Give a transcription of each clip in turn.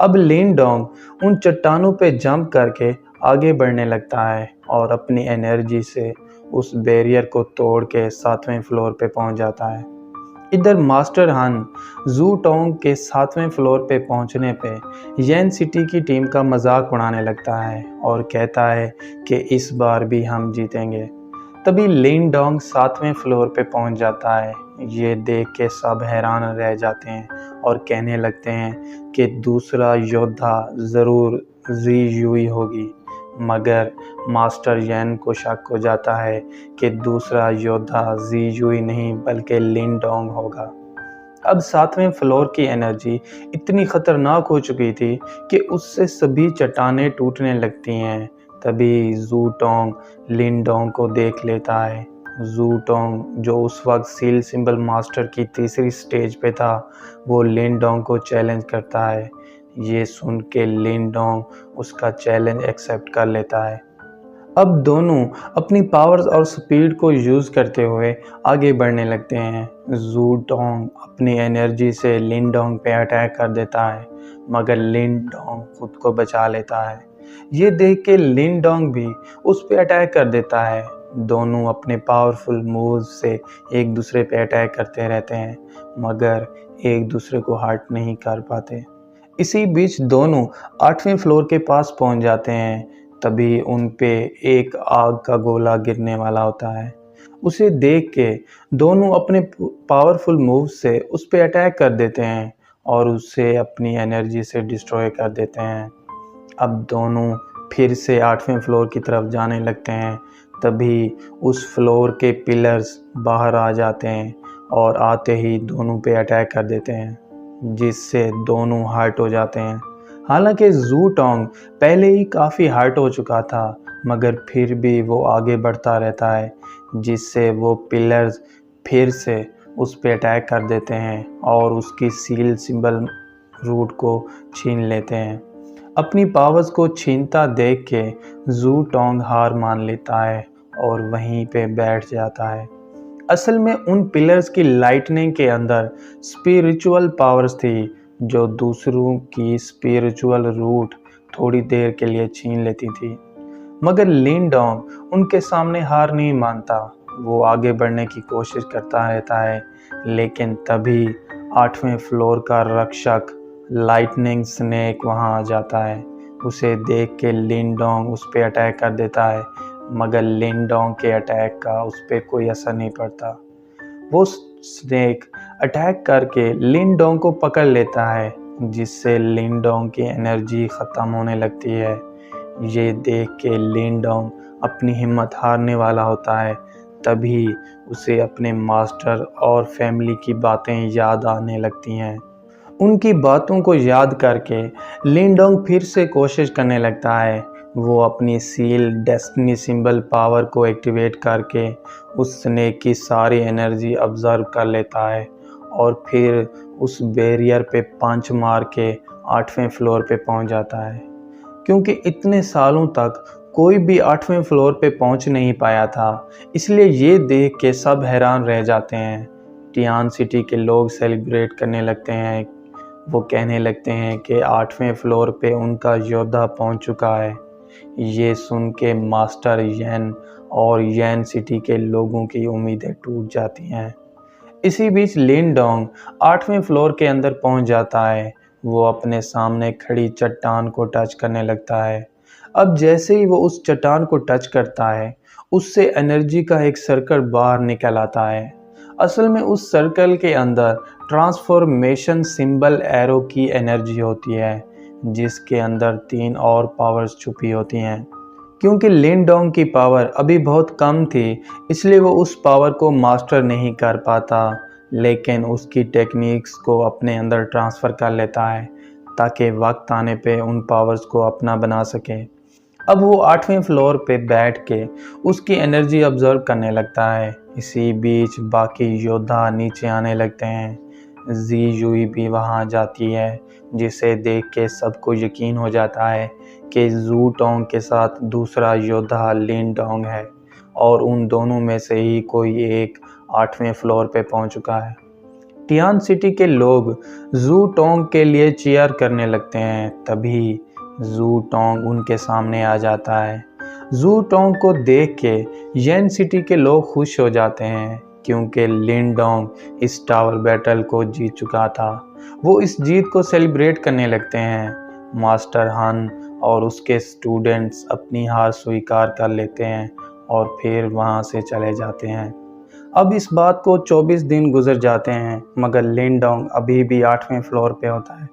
अब लिन डोंग उन चट्टानों पे जंप करके आगे बढ़ने लगता है और अपनी एनर्जी से उस बैरियर को तोड़ के 7वें फ्लोर पे पहुंच जाता है। इधर मास्टर हन जू टोंग के 7वें फ्लोर पे पहुंचने पे येन सिटी की टीम का मजाक उड़ाने लगता है और कहता है कि इस बार भी हम जीतेंगे। तभी लिन डोंग 7वें फ्लोर पे पहुंच जाता है। ये देख के सब हैरान रह जाते हैं और कहने लगते हैं कि दूसरा योद्धा ज़रूर जी यूई होगी, मगर मास्टर येन को शक हो जाता है कि दूसरा योद्धा जी यूई नहीं बल्कि लिन डोंग होगा। अब 7वें फ्लोर की एनर्जी इतनी खतरनाक हो चुकी थी कि उससे सभी चट्टानें टूटने लगती हैं। तभी जू टोंग लिन डोंग को देख लेता है। जू टोंग जो उस वक्त सील सिंबल मास्टर की तीसरी स्टेज पे था, वो लिन डोंग को चैलेंज करता है। ये सुन के लिन डोंग उसका चैलेंज एक्सेप्ट कर लेता है। अब दोनों अपनी पावर्स और स्पीड को यूज़ करते हुए आगे बढ़ने लगते हैं। जू टोंग अपनी एनर्जी से लिन डोंग पे अटैक कर देता है, मगर लिन डोंग खुद को बचा लेता है। ये देख के लिन डोंग भी उस पे अटैक कर देता है। दोनों अपने पावरफुल मूव्स से एक दूसरे पे अटैक करते रहते हैं, मगर एक दूसरे को हर्ट नहीं कर पाते। इसी बीच दोनों 8वें फ्लोर के पास पहुंच जाते हैं। तभी उन पे एक आग का गोला गिरने वाला होता है। उसे देख के दोनों अपने पावरफुल मूव से उस पे अटैक कर देते हैं और उसे अपनी एनर्जी से डिस्ट्रॉय कर देते हैं। अब दोनों फिर से 8वें फ्लोर की तरफ जाने लगते हैं। तभी उस फ्लोर के पिलर्स बाहर आ जाते हैं और आते ही दोनों पे अटैक कर देते हैं, जिससे दोनों हर्ट हो जाते हैं। हालांकि जू टोंग पहले ही काफ़ी हर्ट हो चुका था, मगर फिर भी वो आगे बढ़ता रहता है, जिससे वो पिलर्स फिर से उस पे अटैक कर देते हैं और उसकी सील सिंबल रूट को छीन लेते हैं। अपनी पावर्स को छीनता देख के जू टोंग हार मान लेता है और वहीं पे बैठ जाता है। असल में उन पिलर्स की लाइटनिंग के अंदर स्पिरिचुअल पावर्स थी, जो दूसरों की स्पिरिचुअल रूट थोड़ी देर के लिए छीन लेती थी। मगर लिन डोंग उनके सामने हार नहीं मानता। वो आगे बढ़ने की कोशिश करता रहता है, लेकिन तभी 8वें फ्लोर का रक्षक लाइटनिंग स्नेक वहां आ जाता है। उसे देख के लिन डोंग उस पर अटैक कर देता है, मगर लिन डोंग के अटैक का उस पर कोई असर नहीं पड़ता। वो स्नेक अटैक करके लिन डोंग को पकड़ लेता है, जिससे लिन डोंग की एनर्जी ख़त्म होने लगती है। ये देख के लिन डोंग अपनी हिम्मत हारने वाला होता है। तभी उसे अपने मास्टर और फैमिली की बातें याद आने लगती हैं। उनकी बातों को याद करके लिन डोंग फिर से कोशिश करने लगता है। वो अपनी सील डेस्टिनी सिंबल पावर को एक्टिवेट करके उस स्नेक की सारी एनर्जी ऑब्जर्व कर लेता है और फिर उस बैरियर पे पंच मार के 8वें फ्लोर पे पहुंच जाता है। क्योंकि इतने सालों तक कोई भी 8वें फ्लोर पे पहुंच नहीं पाया था, इसलिए ये देख के सब हैरान रह जाते हैं। टियान सिटी के लोग सेलिब्रेट करने लगते हैं। वो कहने लगते हैं कि 8वें फ्लोर पे उनका योद्धा पहुंच चुका है। ये सुन के मास्टर येन और येन सिटी के लोगों की उम्मीदें टूट जाती हैं। इसी बीच लिन डोंग 8वें फ्लोर के अंदर पहुंच जाता है। वो अपने सामने खड़ी चट्टान को टच करने लगता है। अब जैसे ही वो उस चट्टान को टच करता है, उससे एनर्जी का एक सर्कल बाहर निकल आता है। असल में उस सर्कल के अंदर ट्रांसफॉर्मेशन सिंबल एरो की एनर्जी होती है, जिसके अंदर 3 और पावर्स छुपी होती हैं। क्योंकि लिन डोंग की पावर अभी बहुत कम थी, इसलिए वो उस पावर को मास्टर नहीं कर पाता, लेकिन उसकी टेक्निक्स को अपने अंदर ट्रांसफ़र कर लेता है ताकि वक्त आने पे उन पावर्स को अपना बना सके। अब वो 8वें फ्लोर पे बैठ के उसकी एनर्जी ऑब्जर्व करने लगता है। इसी बीच बाकी योद्धा नीचे आने लगते हैं। जी यूई भी वहाँ जाती है, जिसे देख के सबको यकीन हो जाता है कि जू टोंग के साथ दूसरा योद्धा लिन डोंग है और उन दोनों में से ही कोई एक 8वें फ्लोर पे पहुंच चुका है। टियान सिटी के लोग जू टोंग के लिए चीयर करने लगते हैं। तभी जू टोंग उनके सामने आ जाता है। जू टोंग को देख के येन सिटी के लोग खुश हो जाते हैं क्योंकि लिन डोंग इस टावर बैटल को जीत चुका था। वो इस जीत को सेलिब्रेट करने लगते हैं। मास्टर हन और उसके स्टूडेंट्स अपनी हार स्वीकार कर लेते हैं और फिर वहाँ से चले जाते हैं। अब इस बात को 24 दिन गुजर जाते हैं मगर लिन डोंग अभी भी 8वें फ्लोर पे होता है।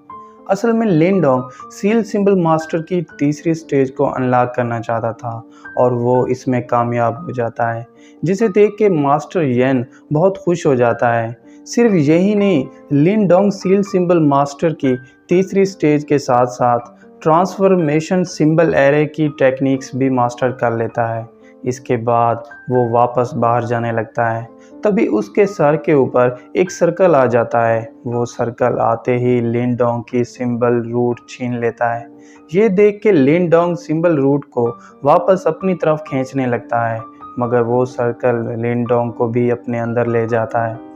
असल में लिन डोंग सील सिंबल मास्टर की तीसरी स्टेज को अनलॉक करना चाहता था और वो इसमें कामयाब हो जाता है, जिसे देख के मास्टर येन बहुत खुश हो जाता है। सिर्फ यही नहीं, लिन डोंग सील सिंबल मास्टर की तीसरी स्टेज के साथ साथ ट्रांसफॉर्मेशन सिंबल एरे की टेक्निक्स भी मास्टर कर लेता है। इसके बाद वो वापस बाहर जाने लगता है। तभी उसके सर के ऊपर एक सर्कल आ जाता है। वो सर्कल आते ही लिन डोंग की सिंबल रूट छीन लेता है। ये देख के लिन डोंग सिंबल रूट को वापस अपनी तरफ खींचने लगता है मगर वो सर्कल लिन डोंग को भी अपने अंदर ले जाता है।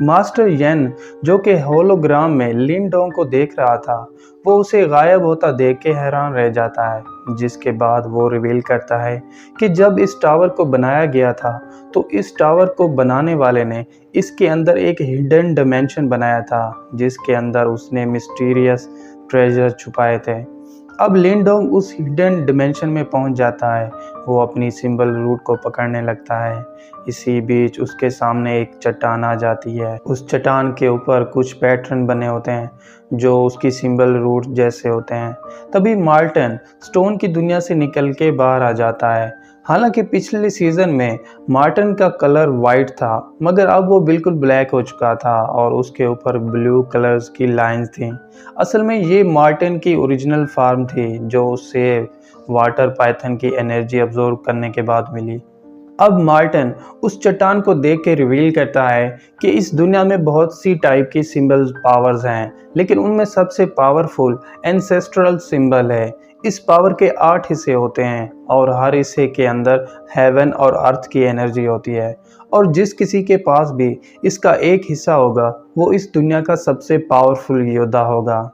मास्टर येन जो कि होलोग्राम में लिन डोंग को देख रहा था, वो उसे गायब होता देख के हैरान रह जाता है, जिसके बाद वो रिवील करता है कि जब इस टावर को बनाया गया था तो इस टावर को बनाने वाले ने इसके अंदर एक हिडन डिमेंशन बनाया था जिसके अंदर उसने मिस्टीरियस ट्रेजर छुपाए थे। अब लिन डोंग उस हिडन डिमेंशन में पहुंच जाता है। वो अपनी सिंबल रूट को पकड़ने लगता है। इसी बीच उसके सामने एक चट्टान आ जाती है। उस चट्टान के ऊपर कुछ पैटर्न बने होते हैं जो उसकी सिंबल रूट जैसे होते हैं। तभी मार्टिन स्टोन की दुनिया से निकल के बाहर आ जाता है। हालांकि पिछले सीजन में मार्टिन का कलर वाइट था मगर अब वो बिल्कुल ब्लैक हो चुका था और उसके ऊपर ब्लू कलर्स की लाइंस थी। असल में ये मार्टिन की ओरिजिनल फॉर्म थी जो उसे वाटर पाइथन की एनर्जी अब्जॉर्ब करने के बाद मिली। अब मार्टिन उस चट्टान को देख के रिवील करता है कि इस दुनिया में बहुत सी टाइप की सिंबल पावर्स हैं, लेकिन उनमें सबसे पावरफुल एंसेस्ट्रल सिंबल है। इस पावर के 8 हिस्से होते हैं और हर हिस्से के अंदर हेवन और अर्थ की एनर्जी होती है और जिस किसी के पास भी इसका एक हिस्सा होगा वो इस दुनिया का सबसे पावरफुल योद्धा होगा।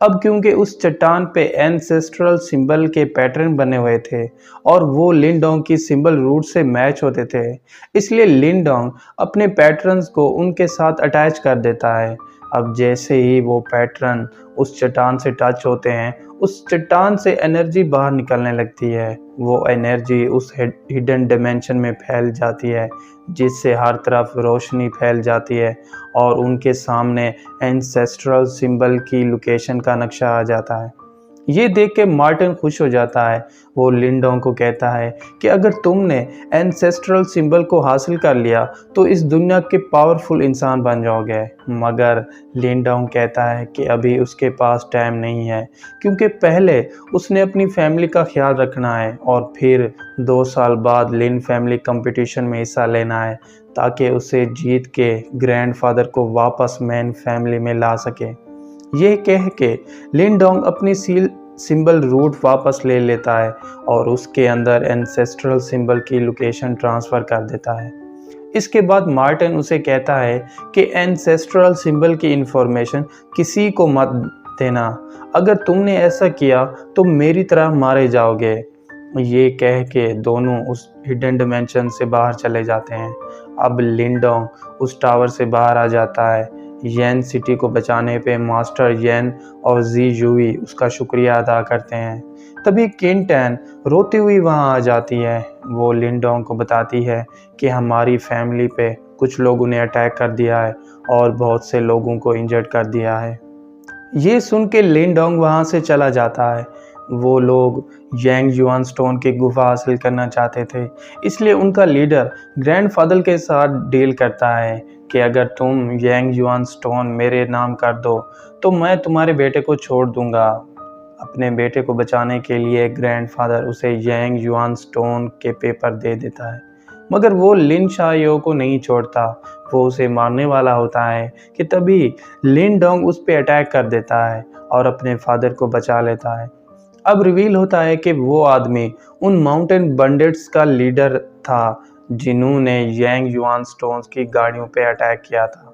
अब क्योंकि उस चट्टान पे एंसेस्ट्रल सिंबल के पैटर्न बने हुए थे और वो लिन डोंग की सिंबल रूट से मैच होते थे, इसलिए लिन डोंग अपने पैटर्न्स को उनके साथ अटैच कर देता है। अब जैसे ही वो पैटर्न उस चट्टान से टच होते हैं, उस चट्टान से एनर्जी बाहर निकलने लगती है। वो एनर्जी उस हिडन डिमेंशन में फैल जाती है जिससे हर तरफ रोशनी फैल जाती है और उनके सामने एंसेस्ट्रल सिंबल की लोकेशन का नक्शा आ जाता है। ये देख के मार्टिन खुश हो जाता है। वो लिन डोंग को कहता है कि अगर तुमने एंसेस्ट्रल सिंबल को हासिल कर लिया तो इस दुनिया के पावरफुल इंसान बन जाओगे। मगर लिन डोंग कहता है कि अभी उसके पास टाइम नहीं है क्योंकि पहले उसने अपनी फैमिली का ख्याल रखना है और फिर 2 साल बाद लिन फैमिली कंपटीशन में हिस्सा लेना है ताकि उसे जीत के ग्रैंडफादर को वापस मेन फैमिली में ला सके। ये कह के लिन डोंग अपनी सिंबल रूट वापस ले लेता है और उसके अंदर एंसेस्ट्रल सिंबल की लोकेशन ट्रांसफ़र कर देता है। इसके बाद मार्टिन उसे कहता है कि एंसेस्ट्रल सिंबल की इंफॉर्मेशन किसी को मत देना, अगर तुमने ऐसा किया तो मेरी तरह मारे जाओगे। ये कह के दोनों उस हिडन डिमेंशन से बाहर चले जाते हैं। अब लिन डोंग उस टावर से बाहर आ जाता है। येन सिटी को बचाने पे मास्टर येन और जी यूई उसका शुक्रिया अदा करते हैं। तभी किन टैन रोती हुई वहां आ जाती है। वो लिन डोंग को बताती है कि हमारी फैमिली पे कुछ लोगों ने अटैक कर दिया है और बहुत से लोगों को इंजर्ड कर दिया है। ये सुन के लिन डोंग वहाँ से चला जाता है। वो लोग यांग युआन स्टोन की गुफा हासिल करना चाहते थे, इसलिए उनका लीडर ग्रैंडफादर के साथ डील करता है कि अगर तुम यांग युआन स्टोन मेरे नाम कर दो तो मैं तुम्हारे बेटे को छोड़ दूंगा। अपने बेटे को बचाने के लिए ग्रैंडफादर उसे यांग युआन स्टोन के पेपर दे देता है, मगर वो लिन शाओ को नहीं छोड़ता। वो उसे मारने वाला होता है कि तभी लिन डोंग उस पर अटैक कर देता है और अपने फादर को बचा लेता है। अब रिवील होता है कि वो आदमी उन माउंटेन बंडिट्स का लीडर था जिन्होंने यांग युआन स्टोन्स की गाड़ियों पे अटैक किया था।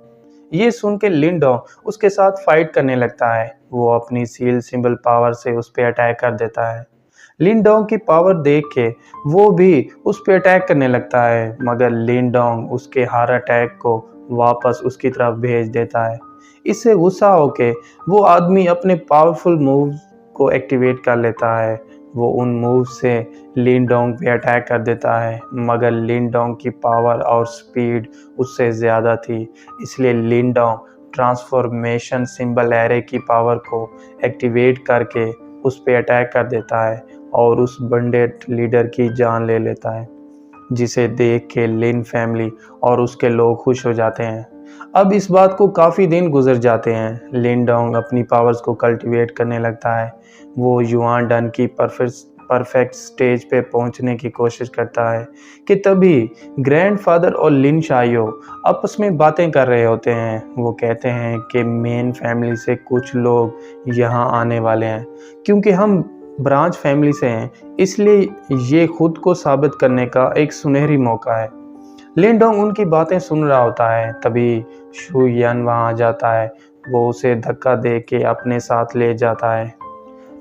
ये सुन के लिन डोंग उसके साथ फाइट करने लगता है। वो अपनी सील सिंबल पावर से उस पर अटैक कर देता है। लिन डोंग की पावर देख के वो भी उस पर अटैक करने लगता है, मगर लिन डोंग उसके हर अटैक को वापस उसकी तरफ भेज देता है। इससे गुस्सा होके वो आदमी अपने पावरफुल मूव को एक्टिवेट कर लेता है। वो उन मूव से लिन डोंग पे अटैक कर देता है, मगर लिन डोंग की पावर और स्पीड उससे ज़्यादा थी। इसलिए लिन डोंग ट्रांसफॉर्मेशन सिंबल एरे की पावर को एक्टिवेट करके उस पे अटैक कर देता है और उस बंडेड लीडर की जान ले लेता है, जिसे देख के लिन फैमिली और उसके लोग खुश हो जाते हैं। अब इस बात को काफ़ी दिन गुजर जाते हैं। लिन डोंग अपनी पावर्स को कल्टीवेट करने लगता है। वो युआन डन की परफेक्ट स्टेज पे पहुंचने की कोशिश करता है कि तभी ग्रैंडफादर और लिन शायो आपस में बातें कर रहे होते हैं। वो कहते हैं कि मेन फैमिली से कुछ लोग यहाँ आने वाले हैं, क्योंकि हम ब्रांच फैमिली से हैं, इसलिए ये खुद को साबित करने का एक सुनहरी मौका है। लिन डोंग उनकी बातें सुन रहा होता है, तभी शू यन वहाँ आ जाता है। वो उसे धक्का दे के अपने साथ ले जाता है।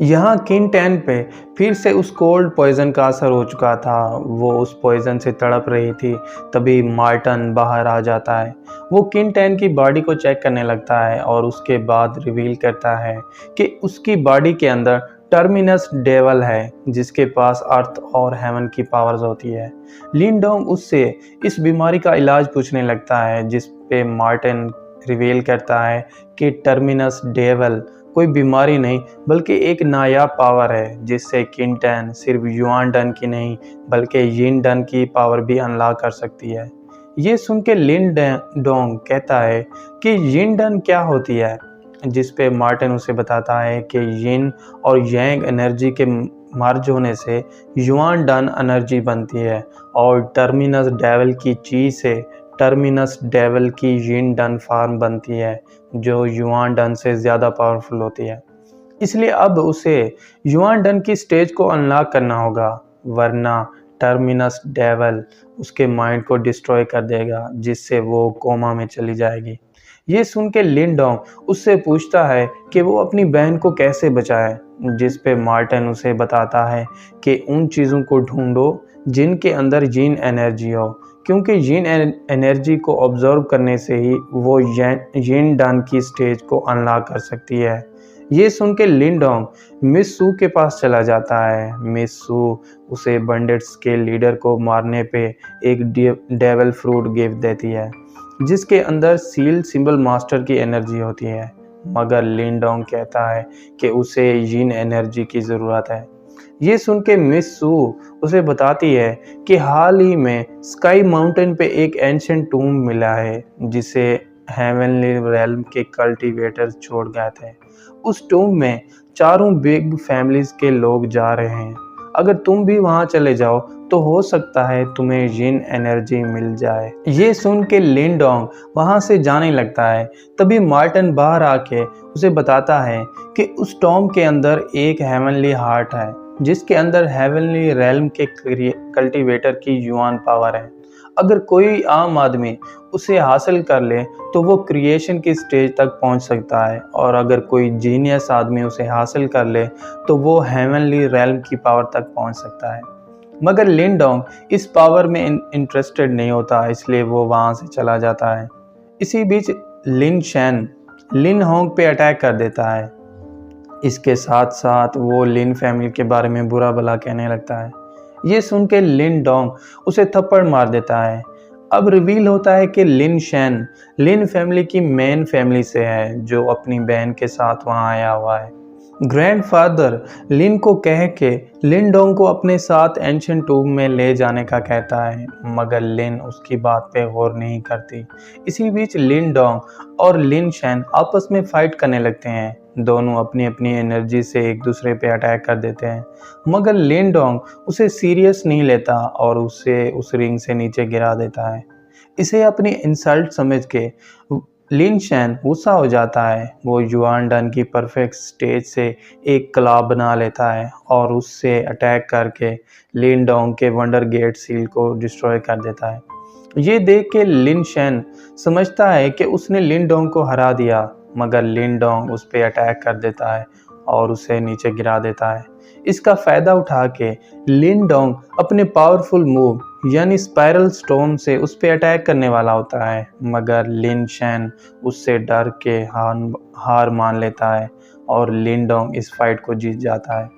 यहाँ किन टैन पे फिर से उस कोल्ड पॉइजन का असर हो चुका था। वो उस पॉइजन से तड़प रही थी, तभी मार्टन बाहर आ जाता है। वो किन टैन की बॉडी को चेक करने लगता है और उसके बाद रिवील करता है कि उसकी बॉडी के अंदर टर्मिनस डेवल है, जिसके पास अर्थ और हेवन की पावर्स होती है। लिन डोंग उससे इस बीमारी का इलाज पूछने लगता है, जिस पे मार्टिन रिवील करता है कि टर्मिनस डेवल कोई बीमारी नहीं बल्कि एक नायाब पावर है, जिससे किन टैन सिर्फ युआन डन की नहीं बल्कि यिन डन की पावर भी अनलॉक कर सकती है। ये सुन के लिन डोंग कहता है कि यिन डन क्या होती है, जिस पे मार्टिन उसे बताता है कि यिन और यांग एनर्जी के मर्ज होने से युआन डन एनर्जी बनती है और टर्मिनस डेवल की चीज से टर्मिनस डेवल की यिन डन फॉर्म बनती है, जो युआन डन से ज़्यादा पावरफुल होती है। इसलिए अब उसे युआन डन की स्टेज को अनलॉक करना होगा, वरना टर्मिनस डेवल उसके माइंड को डिस्ट्रॉय कर देगा, जिससे वो कोमा में चली जाएगी। ये सुन के लिन डोंग उससे पूछता है कि वो अपनी बहन को कैसे बचाए, जिस पे मार्टिन उसे बताता है कि उन चीज़ों को ढूंढो जिनके अंदर यिन एनर्जी हो, क्योंकि यिन एनर्जी को ऑब्जर्व करने से ही वो यिन डन की स्टेज को अनलॉक कर सकती है। ये सुन के लिन डोंग मिस सू के पास चला जाता है। मिस सू उसे बंडेट्स के लीडर को मारने पे एक डेवल फ्रूट गिफ्ट देती है, जिसके अंदर सील सिंबल मास्टर की एनर्जी होती है, मगर लिन डोंग कहता है कि उसे यिन एनर्जी की ज़रूरत है। ये सुन के मिस सू उसे बताती है कि हाल ही में स्काई माउंटेन पे एक एंशिएंट टूम्ब मिला है, जिसे हेवनली रेल्म के कल्टीवेटर छोड़ गए थे। उस टूम्ब में चारों बिग फैमिलीज के लोग जा रहे हैं। अगर तुम भी वहां चले जाओ तो हो सकता है तुम्हें यिन एनर्जी मिल जाए। ये सुन के लिन डोंग वहां से जाने लगता है। तभी मार्टिन बाहर आके उसे बताता है कि उस टॉम के अंदर एक हेवनली हार्ट है, जिसके अंदर हेवनली रेल्म के कल्टीवेटर की युआन पावर है। अगर कोई आम आदमी उसे हासिल कर ले तो वो क्रिएशन की स्टेज तक पहुंच सकता है, और अगर कोई जीनियस आदमी उसे हासिल कर ले तो वो हेवनली रेल्म की पावर तक पहुंच सकता है। मगर लिन डोंग इस पावर में इंटरेस्टेड नहीं होता, इसलिए वो वहां से चला जाता है। इसी बीच लिन शैन लिन होंग पे अटैक कर देता है। इसके साथ साथ वो लिन फैमिली के बारे में बुरा भला कहने लगता है। ये सुन के लिन डोंग उसे थप्पड़ मार देता है। अब रिवील होता है कि लिन शैन लिन फैमिली की मेन फैमिली से है, जो अपनी बहन के साथ वहां आया हुआ है। ग्रैंडफादर लिन को कह के लिन डोंग को अपने साथ एंशिएंट टूम्ब में ले जाने का कहता है, मगर लिन उसकी बात पे गौर नहीं करती। इसी बीच लिन डोंग और लिन शैन आपस में फाइट करने लगते हैं। दोनों अपनी अपनी एनर्जी से एक दूसरे पे अटैक कर देते हैं, मगर लिन डोंग उसे सीरियस नहीं लेता और उसे उस रिंग से नीचे गिरा देता है। इसे अपनी इंसल्ट समझ के लिन शैन गुस्सा हो जाता है। वो युआन डन की परफेक्ट स्टेज से एक क्लॉ बना लेता है और उससे अटैक करके लिन डोंग के वंडर गेट सील को डिस्ट्रॉय कर देता है। ये देख के लिन शेन समझता है कि उसने लिन डोंग को हरा दिया, मगर लिन डोंग उस पर अटैक कर देता है और उसे नीचे गिरा देता है। इसका फायदा उठा के लिन डोंग अपने पावरफुल मूव यानी स्पाइरल स्टॉर्म से उस पर अटैक करने वाला होता है, मगर लिन शेन उससे डर के हार मान लेता है और लिन डोंग इस फाइट को जीत जाता है।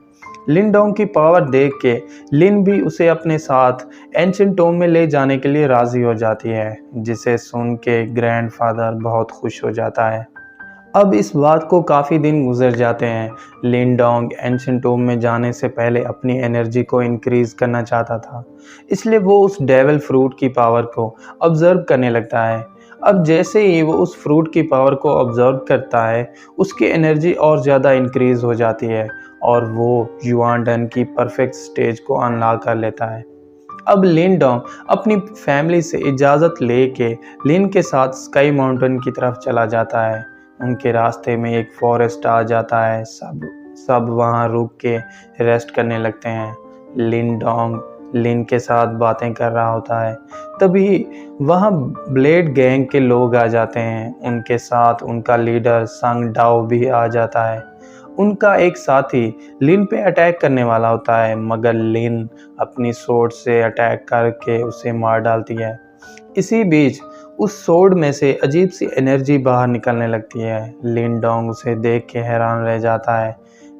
लिन डोंग की पावर देख के लिन भी उसे अपने साथ एंशिएंट टोम में ले जाने के लिए राजी हो जाती है, जिसे सुन के ग्रैंडफादर बहुत खुश हो जाता है। अब इस बात को काफ़ी दिन गुजर जाते हैं। लिन डोंग एंशिएंट टोम में जाने से पहले अपनी एनर्जी को इंक्रीज करना चाहता था, इसलिए वो उस डेविल फ्रूट की पावर को ऑब्जर्व करने लगता है। अब जैसे ही वो उस फ्रूट की पावर को ऑब्जर्व करता है, उसकी एनर्जी और ज़्यादा इंक्रीज हो जाती है और वो युआन डन की परफेक्ट स्टेज को अनलॉक कर लेता है। अब लिन डोंग अपनी फैमिली से इजाज़त लेके लिन के साथ स्काई माउंटेन की तरफ चला जाता है। उनके रास्ते में एक फॉरेस्ट आ जाता है। सब वहाँ रुक के रेस्ट करने लगते हैं। लिन डोंग लिन के साथ बातें कर रहा होता है, तभी वहाँ ब्लेड गैंग के लोग आ जाते हैं। उनके साथ उनका लीडर संग डाओ भी आ जाता है। उनका एक साथी लिन पे अटैक करने वाला होता है, मगर लिन अपनी सोर्ड से अटैक करके उसे मार डालती है। इसी बीच उस सोर्ड में से अजीब सी एनर्जी बाहर निकलने लगती है। लिन डोंग उसे देख के हैरान रह जाता है,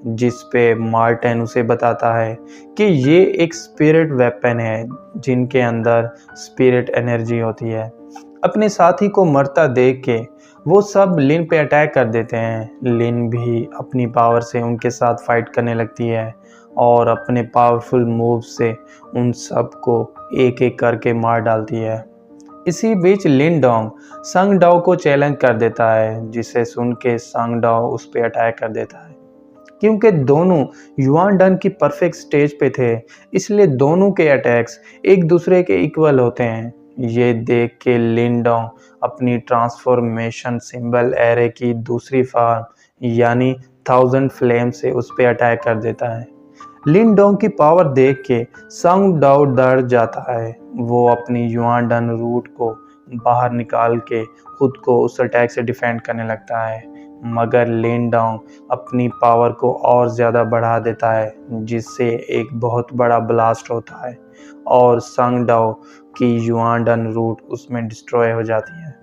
जिस पे मार्टिन उसे बताता है कि ये एक स्पिरिट वेपन है जिनके अंदर स्पिरिट एनर्जी होती है। अपने साथी को मरता देख के वो सब लिन पे अटैक कर देते हैं। लिन भी अपनी पावर से उनके साथ फाइट करने लगती है और अपने पावरफुल मूव से उन सब को एक एक करके मार डालती है। इसी बीच लिन डोंग संग डाओ को चैलेंज कर देता है, जिसे सुन के संग डाओ उस पर अटैक कर देता है। क्योंकि दोनों युआन डन की परफेक्ट स्टेज पे थे, इसलिए दोनों के अटैक्स एक दूसरे के इक्वल होते हैं। ये देख के लिन डोंग अपनी ट्रांसफॉर्मेशन सिंबल एरे की दूसरी फॉर्म यानी 1000 फ्लेम से उस पर अटैक कर देता है। लिन डोंग की पावर देख के संग डाओ डर जाता है। वो अपनी युआन डन रूट को बाहर निकाल के खुद को उस अटैक से डिफेंड करने लगता है, मगर लिन डोंग अपनी पावर को और ज़्यादा बढ़ा देता है, जिससे एक बहुत बड़ा ब्लास्ट होता है और संग डाओ की युआन डन रूट उसमें डिस्ट्रॉय हो जाती है।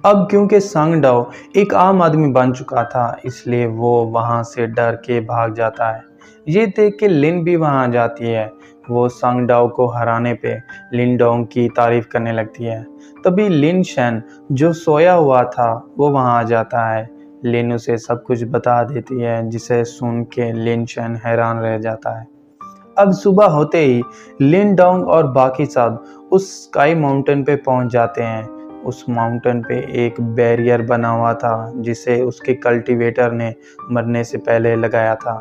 अब क्योंकि संग डाओ एक आम आदमी बन चुका था, इसलिए वो वहाँ से डर के भाग जाता है। ये देख के लिन भी वहाँ जाती है। वो संग डाओ को हराने पे लिन डोंग की तारीफ करने लगती है। तभी लिन शेन जो सोया हुआ था वो वहाँ आ जाता है। लिन उसे सब कुछ बता देती है, जिसे सुन के लिन शेन हैरान रह जाता है। अब सुबह होते ही लिन डोंग और बाकी सब उस स्काई माउंटेन पे पहुंच जाते हैं। उस माउंटेन पे एक बैरियर बना हुआ था, जिसे उसके कल्टीवेटर ने मरने से पहले लगाया था।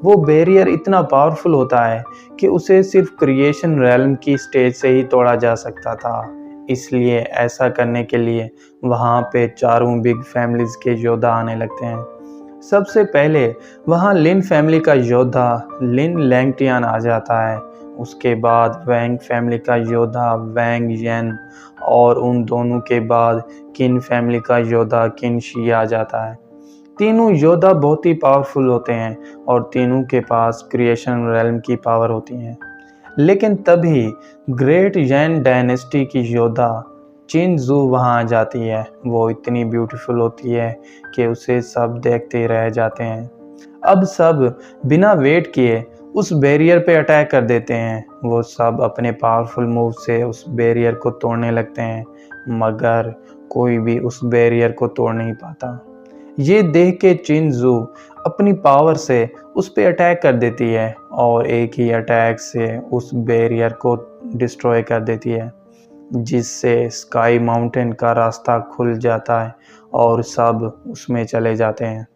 वो बैरियर इतना पावरफुल होता है कि उसे सिर्फ क्रिएशन रेल्म की स्टेज से ही तोड़ा जा सकता था। इसलिए ऐसा करने के लिए वहाँ पे चारों बिग फैमिलीज के योद्धा आने लगते हैं। सबसे पहले वहाँ लिन फैमिली का योद्धा लिन लैंगटियान आ जाता है। उसके बाद वैंग फैमिली का योद्धा वैंग येन और उन दोनों के बाद किन फैमिली का योद्धा किन शी आ जाता है। तीनों योद्धा बहुत ही पावरफुल होते हैं और तीनों के पास क्रिएशन रेल्म की पावर होती है। लेकिन तभी ग्रेट यैन डायनेस्टी की योद्धा चिन जू वहाँ आ जाती है। वो इतनी ब्यूटीफुल होती है कि उसे सब देखते रह जाते हैं। अब सब बिना वेट किए उस बैरियर पे अटैक कर देते हैं। वो सब अपने पावरफुल मूव से उस बैरियर को तोड़ने लगते हैं, मगर कोई भी उस बैरियर को तोड़ नहीं पाता। ये देख के चिन जू अपनी पावर से उस पे अटैक कर देती है और एक ही अटैक से उस बैरियर को डिस्ट्रॉय कर देती है, जिससे स्काई माउंटेन का रास्ता खुल जाता है और सब उसमें चले जाते हैं।